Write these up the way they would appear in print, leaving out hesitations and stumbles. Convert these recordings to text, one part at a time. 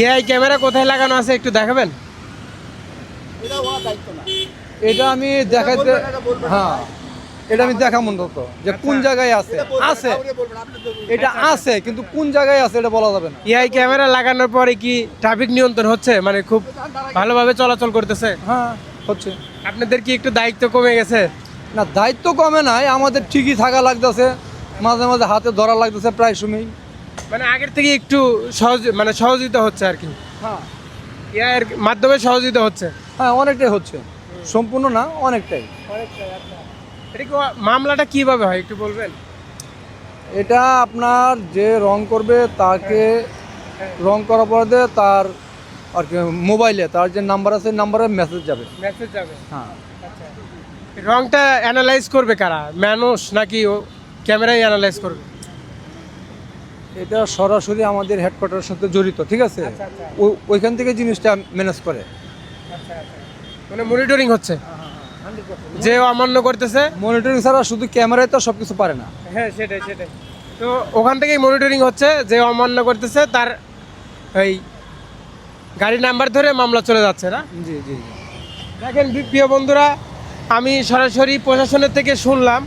AI camera কোথায় লাগানো আছে একটু দেখাবেন? এটা আমি দেখাইতে, হ্যাঁ এটা আমি দেখা মূলত যে কোন জায়গায় আছে আছে এটা আছে, কিন্তু কোন জায়গায় আছে এটা বলা যাবে না। এআই ক্যামেরা লাগানোর পরে কি ট্রাফিক নিয়ন্ত্রণ হচ্ছে, মানে খুব ভালোভাবে চলাচল করতেছে? হ্যাঁ হচ্ছে। আপনাদের কি একটু দায়িত্ব কমে গেছে? না, দায়িত্ব কমে নাই, আমাদের ঠিকই থাকা লাগতেছে, মাঝে মাঝে হাতে ধরা লাগতেছে প্রায় সময়। মানে আগের থেকে একটু সহজ, মানে সহযোগিতা হচ্ছে আর কি, হ্যাঁ এআই এর মাধ্যমে সহযোগিতা হচ্ছে। হ্যাঁ অনেকটাই হচ্ছে, সম্পূর্ণ না অনেকটাই। এটা কি মামলাটা কিভাবে হয় একটু বলবেন? এটা আপনার যে রং করবে তাকে রং করার পরে তার আর কি মোবাইলে তার যে নাম্বার আছে নাম্বারে মেসেজ যাবে। মেসেজ যাবে। হ্যাঁ আচ্ছা, রংটা অ্যানালাইজ করবে কারা, মানুষ নাকি ও ক্যামেরাই অ্যানালাইজ করবে? এটা সরাসরি আমাদের হেডকোয়ার্টারের সাথে জড়িত, ঠিক আছে। আচ্ছা, আচ্ছা। ওইখান থেকে জিনিসটা ম্যানেজ করে। আচ্ছা, মানে মনিটরিং হচ্ছে, যে অমান্য করতেছে। মনিটরিং ছাড়া শুধু ক্যামেরায় তো সব কিছু পারে না। হ্যাঁ সেটাই সেটাই। তো ওখান থেকেই মনিটরিং হচ্ছে, যে অমান্য করতেছে তার এই গাড়ি নাম্বার ধরে মামলা চলে যাচ্ছে না? জি জি জি। দেখেন প্রিয় বন্ধুরা, আমি সরাসরি প্রশাসনের থেকে শুনলাম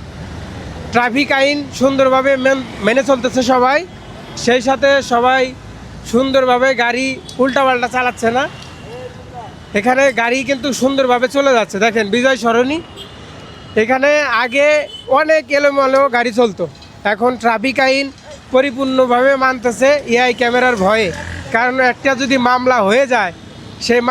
ট্রাফিক আইন সুন্দরভাবে মেনে চলতেছে সবাই, সেই সাথে সবাই সুন্দরভাবে গাড়ি উল্টাপাল্টা চালাচ্ছে না। এখানে গাড়ি কিন্তু সুন্দরভাবে চলে যাচ্ছে। দেখেন বিজয় সরণি, এখানে আগে অনেক এলোমেলো গাড়ি চলতো, এখন ট্রাফিক আইন পরিপূর্ণভাবে মানতেছে এআই ক্যামেরার ভয়ে। কারণ একটা যদি মামলা হয়ে যায়, সেই